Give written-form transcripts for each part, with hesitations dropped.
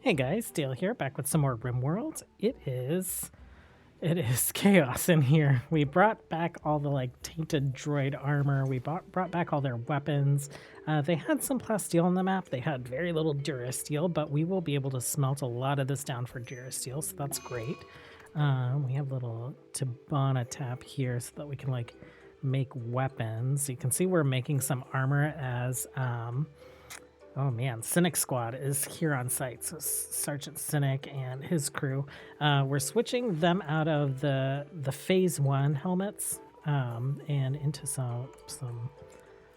Hey guys, Dale here, back with some more RimWorld. It is chaos in here. We brought back all the tainted droid armor. We brought back all their weapons. They had some plasteel on the map. They had very little durasteel, but we will be able to smelt a lot of this down for durasteel, so that's great. We have a little Tabana tab here so that we can make weapons. You can see we're making some armor as oh man, Cynic Squad is here on site. So Sergeant Cynic and his crew. We're switching them out of the Phase 1 helmets and into some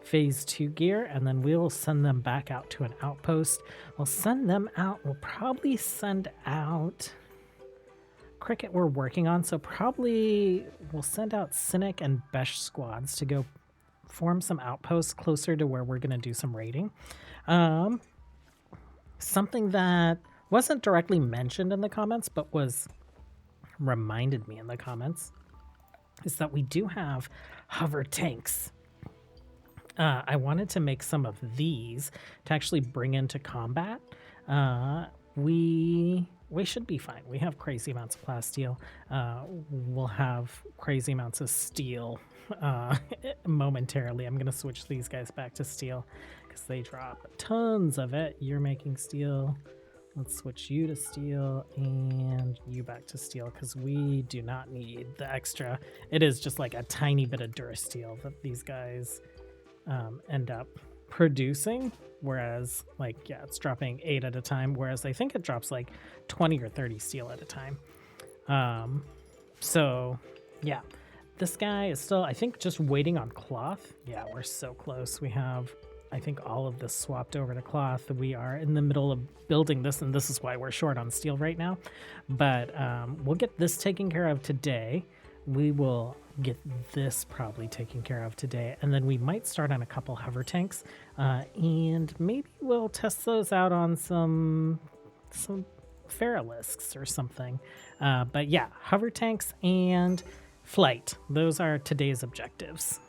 Phase 2 gear, and then we'll send them back out to an outpost. We'll send them out. We'll probably send out Cricket we're working on, so probably we'll send out Cynic and Besh squads to go form some outposts closer to where we're going to do some raiding. Something that wasn't directly mentioned in the comments, but was reminded me in the comments, is that we do have hover tanks. I wanted to make some of these to actually bring into combat. We should be fine. We have crazy amounts of plasteel. We'll have crazy amounts of steel momentarily. I'm going to switch these guys back to steel because they drop tons of it. You're making steel. Let's switch you to steel and you back to steel because we do not need the extra. It is just like a tiny bit of durasteel that these guys end up producing, whereas it's dropping 8 at a time, whereas I think it drops like 20 or 30 steel at a time. So yeah, this guy is still, I think, just waiting on cloth. Yeah, we're so close. We have, I think, all of this swapped over to cloth. We are in the middle of building this, and this is why we're short on steel right now. But we'll get this taken care of today. We will get this probably taken care of today, and then we might start on a couple hover tanks, and maybe we'll test those out on some Feralisks or something. But yeah, hover tanks and flight. Those are today's objectives.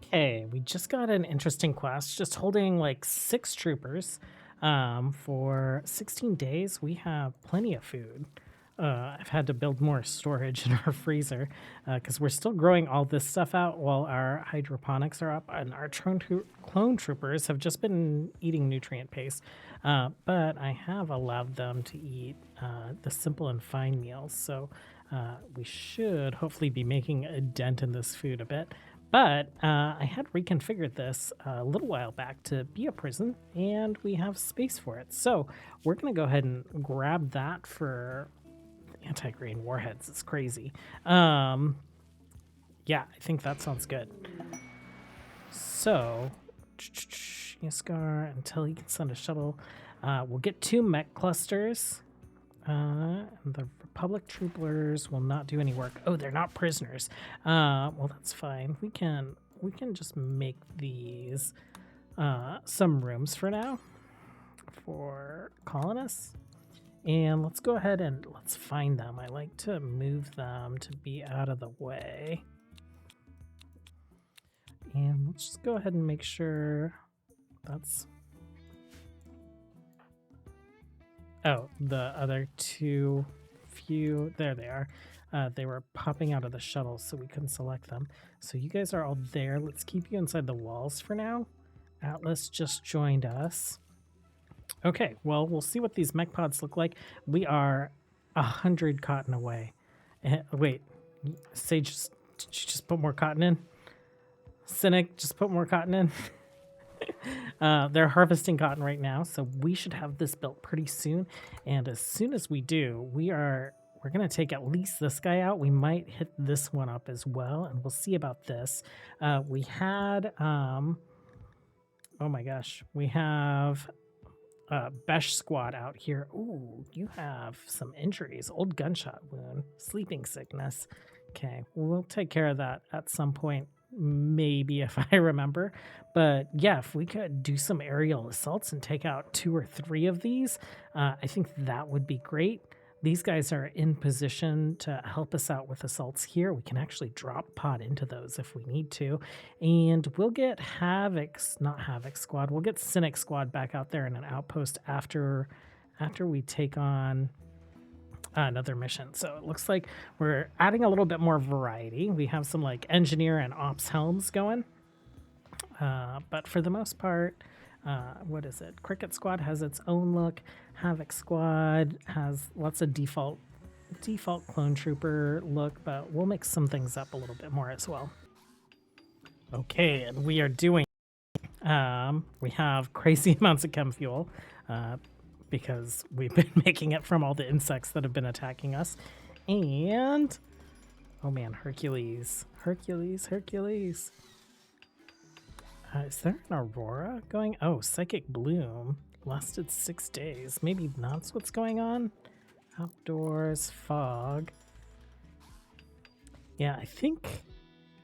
Okay, we just got an interesting quest, just holding like 6 troopers for 16 days. We have plenty of food. I've had to build more storage in our freezer because we're still growing all this stuff out while our hydroponics are up, and our clone troopers have just been eating nutrient paste. But I have allowed them to eat the simple and fine meals, so we should hopefully be making a dent in this food a bit. But I had reconfigured this a little while back to be a prison, and we have space for it. So we're going to go ahead and grab that for anti-grain warheads. It's crazy. Yeah, I think that sounds good. So Yskar, until he can send a shuttle, we'll get 2 mech clusters. And the Republic troopers will not do any work. Oh, they're not prisoners. Well, that's fine. We can just make these some rooms for now for colonists. And let's go ahead and let's find them. I like to move them to be out of the way. And let's just go ahead and make sure that's... Oh, the other 2 few, there they are. They were popping out of the shuttle, so we couldn't select them. So you guys are all there. Let's keep you inside the walls for now. Atlas just joined us. Okay, well, we'll see what these mech pods look like. We are 100 cotton away. Wait, Sage, did you just put more cotton in? Cynic, just put more cotton in. They're harvesting cotton right now, so we should have this built pretty soon. And as soon as we do, we're going to take at least this guy out. We might hit this one up as well, and we'll see about this. We had, oh my gosh, we have Besh squad out here. Ooh, you have some injuries. Old gunshot wound, sleeping sickness. Okay, we'll take care of that at some point, maybe, if I remember. But yeah, if we could do some aerial assaults and take out 2 or 3 of these, I think that would be great. These guys are in position to help us out with assaults here. We can actually drop pod into those if we need to. And we'll get not Havoc Squad, we'll get Cynic Squad back out there in an outpost after after we take on another mission. So it looks like we're adding a little bit more variety. We have some like engineer and ops helms going. But for the most part, what is it? Cricket Squad has its own look. Havoc Squad has lots of default clone trooper look, but we'll mix some things up a little bit more as well. Okay, and we are doing we have crazy amounts of chem fuel because we've been making it from all the insects that have been attacking us. And oh man, Hercules. Is there an Aurora going? Oh, Psychic Bloom lasted 6 days. Maybe that's what's going on. Outdoors, fog. Yeah, I think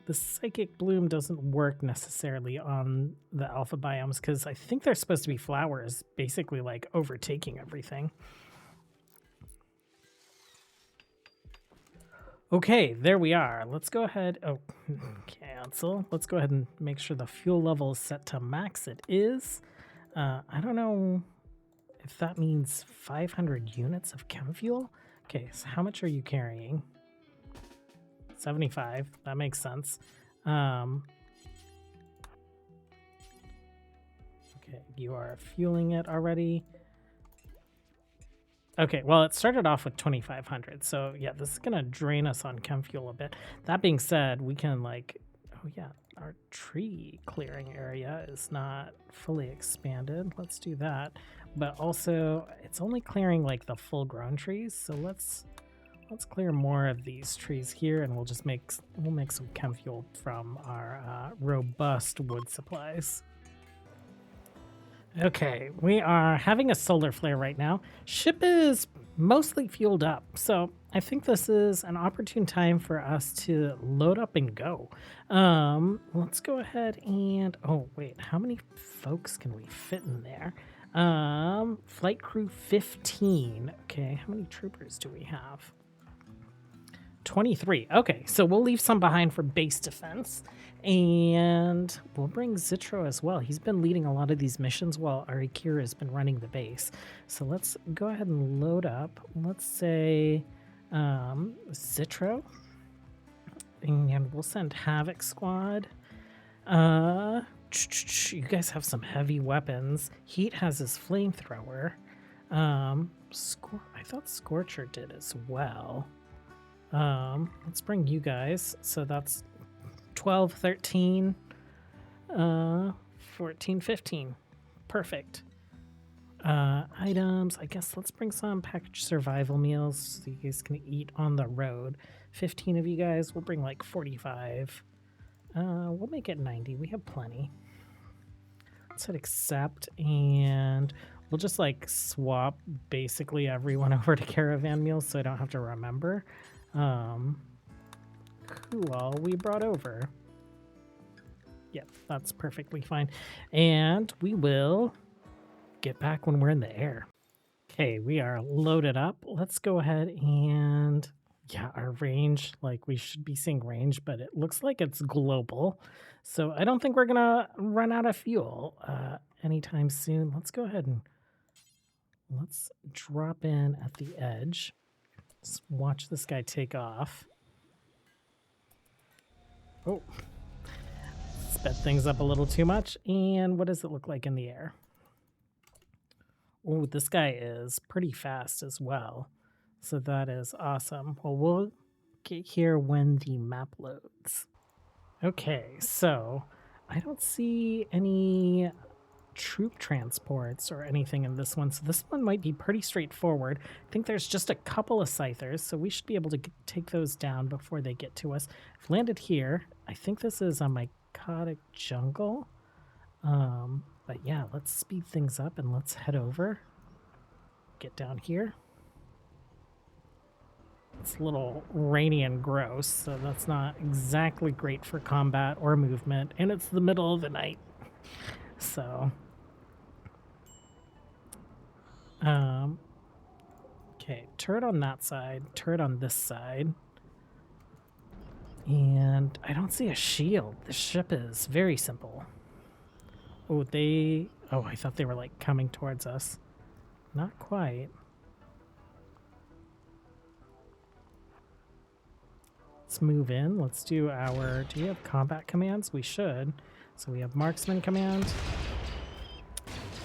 the Psychic Bloom doesn't work necessarily on the alpha biomes because I think they're supposed to be flowers, basically like overtaking everything. Okay, there we are. Let's go ahead. Oh, cancel. Let's go ahead and make sure the fuel level is set to max. It is. I don't know if that means 500 units of chem fuel. Okay, so how much are you carrying? 75. That makes sense. Okay, you are fueling it already. Okay, well, it started off with 2,500. So yeah, this is gonna drain us on chem fuel a bit. That being said, we can like, oh yeah, our tree clearing area is not fully expanded. Let's do that. But also, it's only clearing like the full-grown trees. So let's clear more of these trees here, and we'll make some chem fuel from our robust wood supplies. Okay, we are having a solar flare right now. Ship is mostly fueled up, so I think this is an opportune time for us to load up and go. Let's go ahead and, oh wait, how many folks can we fit in there? Flight crew 15. Okay, how many troopers do we have? 23. Okay, so we'll leave some behind for base defense. And we'll bring Zitro as well. He's been leading a lot of these missions while Ahra Kiri has been running the base. So let's go ahead and load up. Let's say Zitro. And we'll send Havoc Squad. You guys have some heavy weapons. Heat has his flamethrower. I thought Scorcher did as well. Let's bring you guys. So that's 12, 13, 14, 15. Perfect. Items. I guess let's bring some packaged survival meals so you guys can eat on the road. 15 of you guys. We'll bring like 45. We'll make it 90. We have plenty. Let's hit accept, and we'll just like swap basically everyone over to caravan meals so I don't have to remember who all we brought over. Yep, that's perfectly fine. And we will get back when we're in the air. Okay, we are loaded up. Let's go ahead and, yeah, our range, like we should be seeing range, but it looks like it's global. So I don't think we're gonna run out of fuel anytime soon. Let's go ahead and let's drop in at the edge. Let's watch this guy take off. Oh, sped things up a little too much. And what does it look like in the air? Oh, this guy is pretty fast as well. So that is awesome. Well, we'll get here when the map loads. Okay, so I don't see any troop transports or anything in this one. So this one might be pretty straightforward. I think there's just a couple of scythers, so we should be able to take those down before they get to us. I've landed here. I think this is a mycotic jungle. But yeah, let's speed things up and let's head over. Get down here. It's a little rainy and gross, so that's not exactly great for combat or movement, and it's the middle of the night. So okay, turret on that side, turret on this side. And I don't see a shield. This ship is very simple. Oh, I thought they were like coming towards us. not quite. Let's move in. Let's do our... Do you have combat commands? We should. So we have marksman command.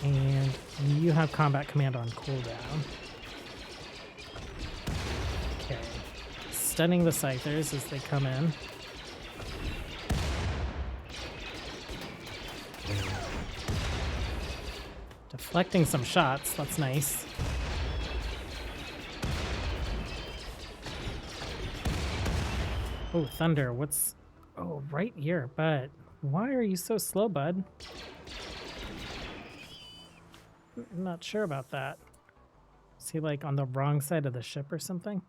And you have combat command on cooldown. Okay. Stunning the scythers as they come in. Deflecting some shots. That's nice. Oh, thunder. What's... Oh, right here. But why are you so slow, bud? I'm not sure about that. Is he like on the wrong side of the ship or something?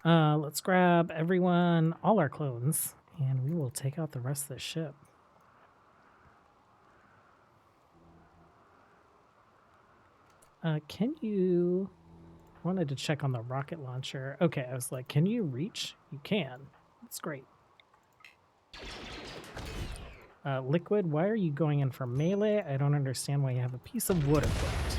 Let's grab everyone, all our clones, and we will take out the rest of the ship. Can you... I wanted to check on the rocket launcher. Okay, I was like, can you reach? You can. That's great. Liquid, why are you going in for melee? I don't understand why you have a piece of wood equipped.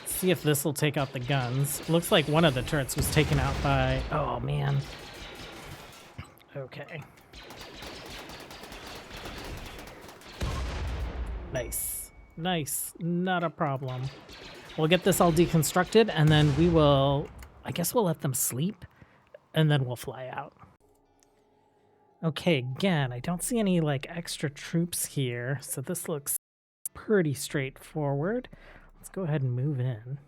See if this will take out the guns. Looks like one of the turrets was taken out by... Oh, man. Okay. Nice. Nice. Not a problem. We'll get this all deconstructed, and then we will... I guess we'll let them sleep, and then we'll fly out. Okay, again, I don't see any, like, extra troops here, so this looks pretty straightforward. Let's go ahead and move in.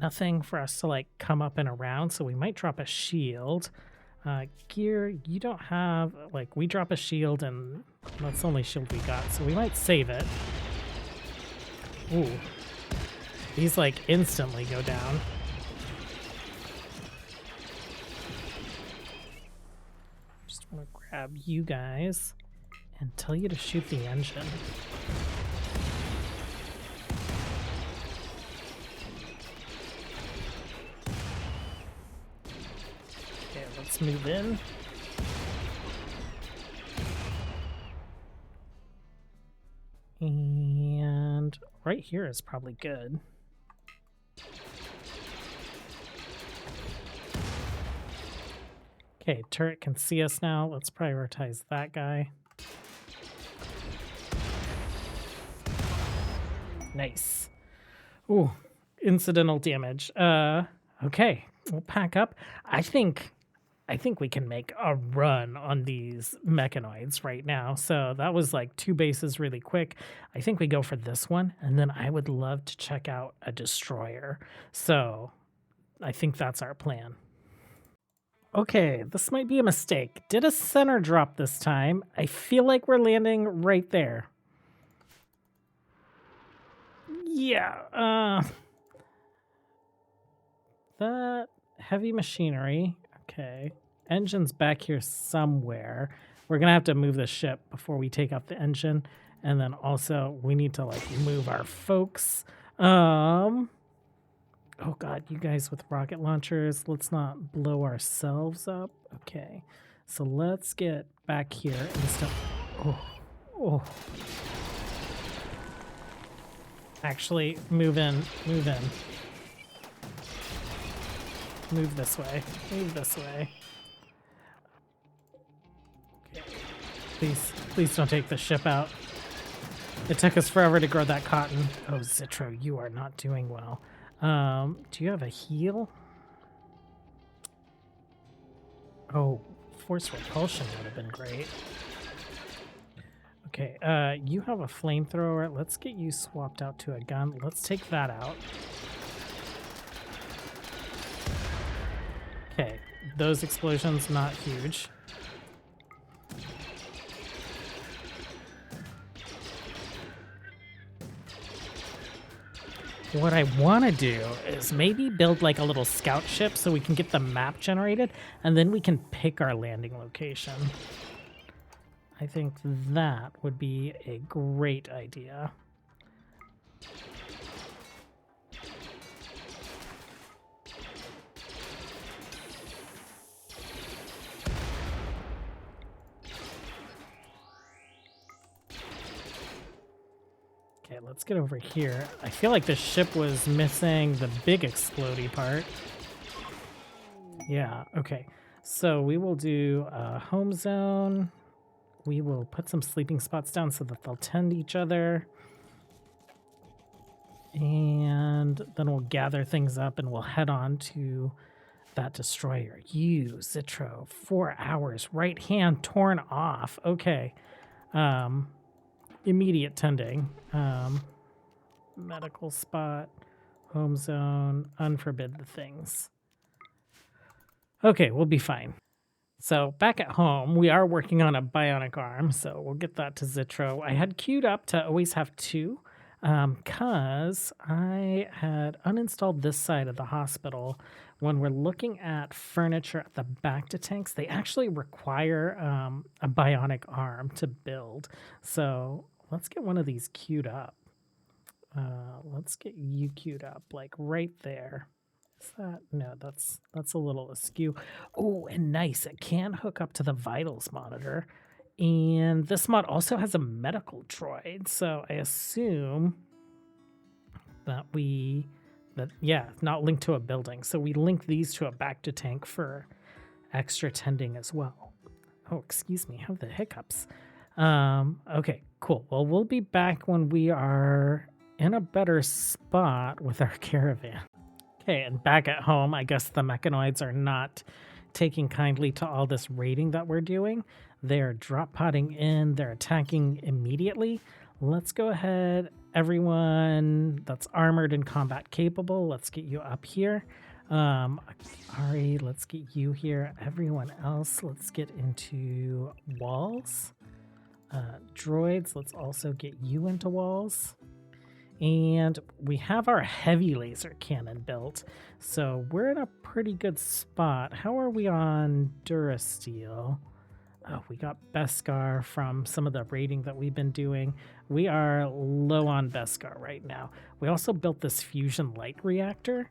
Nothing for us to, like, come up and around, so we might drop a shield. Gear, you don't have... Like, we drop a shield, and that's the only shield we got, so we might save it. Ooh. These, like, instantly go down. Just want to grab you guys and tell you to shoot the engine. Okay, let's move in. And right here is probably good. Okay, turret can see us now. Let's prioritize that guy. Nice. Ooh, incidental damage. Okay, we'll pack up. I think we can make a run on these mechanoids right now. So that was like 2 bases really quick. I think we go for this one, and then I would love to check out a destroyer. So I think that's our plan. Okay, this might be a mistake. Did a center drop this time? I feel like we're landing right there. Yeah, that heavy machinery. Okay, engine's back here somewhere. We're gonna have to move the ship before we take out the engine, and then also we need to like move our folks. Oh god, you guys with rocket launchers, let's not blow ourselves up. Okay, so let's get back here and stuff. Oh. Actually, move in. Move this way. Move this way. Okay. Please don't take the ship out. It took us forever to grow that cotton. Oh, Zitro, you are not doing well. Do you have a heal? Oh, force repulsion would have been great. Okay, you have a flamethrower. Let's get you swapped out to a gun. Let's take that out. Okay, those explosions, not huge. What I want to do is maybe build like a little scout ship so we can get the map generated, and then we can pick our landing location. I think that would be a great idea. Okay, let's get over here. I feel like the ship was missing the big explodey part. Yeah, okay. So we will do a home zone. We will put some sleeping spots down so that they'll tend each other. And then we'll gather things up and we'll head on to that destroyer. You, Zitro, 4 hours, right hand torn off. Okay. Immediate tending. Medical spot, home zone, unforbid the things. Okay, we'll be fine. So back at home, we are working on a bionic arm, so we'll get that to Zitro. I had queued up to always have 2 because I had uninstalled this side of the hospital. When we're looking at furniture at the back to tanks, they actually require a bionic arm to build. So let's get one of these queued up. Let's get you queued up, like right there. Is that? No, that's a little askew. Oh, and nice. It can hook up to the vitals monitor. And this mod also has a medical droid. So I assume that not linked to a building. So we link these to a back to tank for extra tending as well. Oh, excuse me. I have the hiccups. Okay, cool. Well, we'll be back when we are in a better spot with our caravan. Okay, and back at home, I guess the mechanoids are not taking kindly to all this raiding that we're doing. They're drop podding in, they're attacking immediately. Let's go ahead, everyone that's armored and combat capable, let's get you up here. Ari, let's get you here. Everyone else, let's get into walls. Droids, let's also get you into walls. And we have our heavy laser cannon built, so we're in a pretty good spot. How are we on Durasteel? Oh, we got Beskar from some of the raiding that we've been doing. We are low on Beskar right now. We also built this fusion light reactor.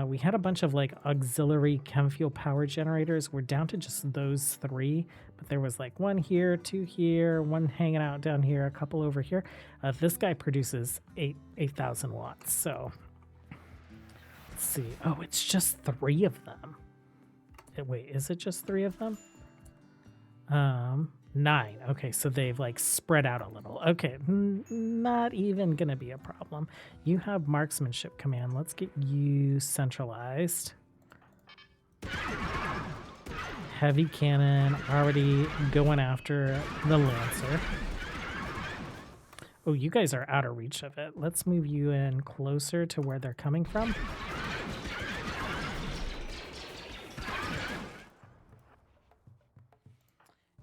We had a bunch of like auxiliary chem fuel power generators. We're down to just those 3, but there was like 1 here, 2 here, 1 hanging out down here, a couple over here. This guy produces 8,000 watts. So let's see. Oh, it's just 3 of them. Wait, is it just 3 of them? 9. Okay, so they've like spread out a little. Okay, not even gonna be a problem. You have marksmanship command. Let's get you centralized. Heavy cannon already going after the Lancer. Oh, you guys are out of reach of it. Let's move you in closer to where they're coming from.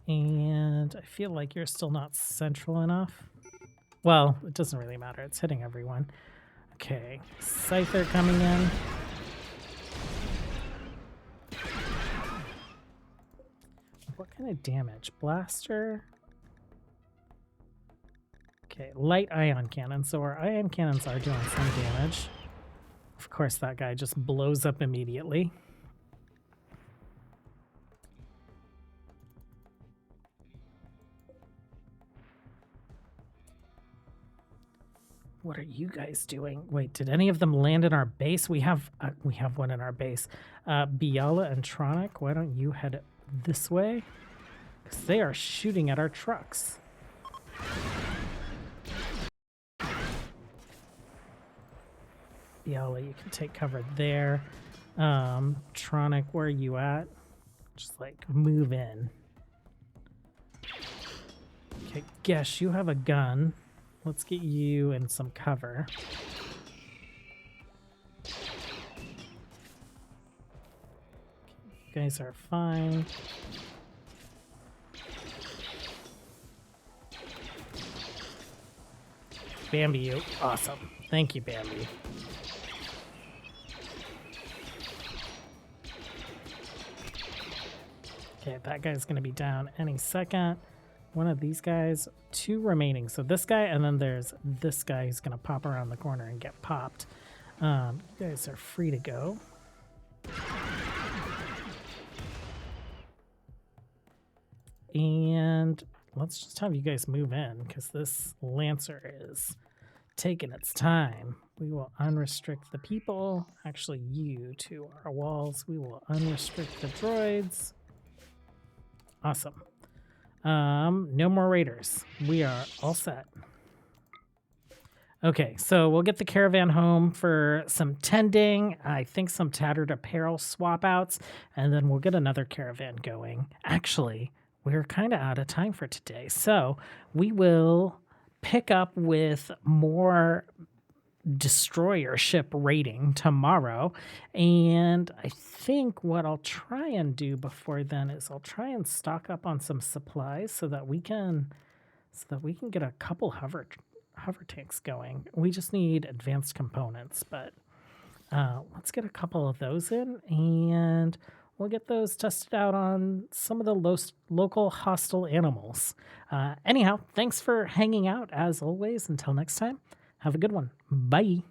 And I feel like you're still not central enough. Well, it doesn't really matter. It's hitting everyone. Okay, Scyther coming in. What kind of damage? Blaster? Okay, light ion cannon. So our ion cannons are doing some damage. Of course, that guy just blows up immediately. What are you guys doing? Wait, did any of them land in our base? We have one in our base. Biala and Tronic, why don't you head this way? Because they are shooting at our trucks. Biala, you can take cover there. Tronic, where are you at? Just like move in. Okay, Gesh, you have a gun. Let's get you in some cover. You guys are fine. Bambi, you. Awesome. Thank you, Bambi. Okay, that guy's going to be down any second. One of these guys, 2 remaining. So this guy, and then there's this guy who's going to pop around the corner and get popped. You guys are free to go. And let's just have you guys move in because this Lancer is taking its time. We will unrestrict the people. Actually, you to our walls. We will unrestrict the droids. Awesome. No more raiders. We are all set. Okay, so we'll get the caravan home for some tending, I think some tattered apparel swap outs, and then we'll get another caravan going. Actually, we're kind of out of time for today, so we will pick up with more destroyer ship raiding tomorrow. And I think what I'll try and do before then is I'll try and stock up on some supplies so that we can get a couple hover tanks going. We just need advanced components, but let's get a couple of those in, and we'll get those tested out on some of the local hostile animals. Anyhow, thanks for hanging out as always. Until next time, have a good one. Bye.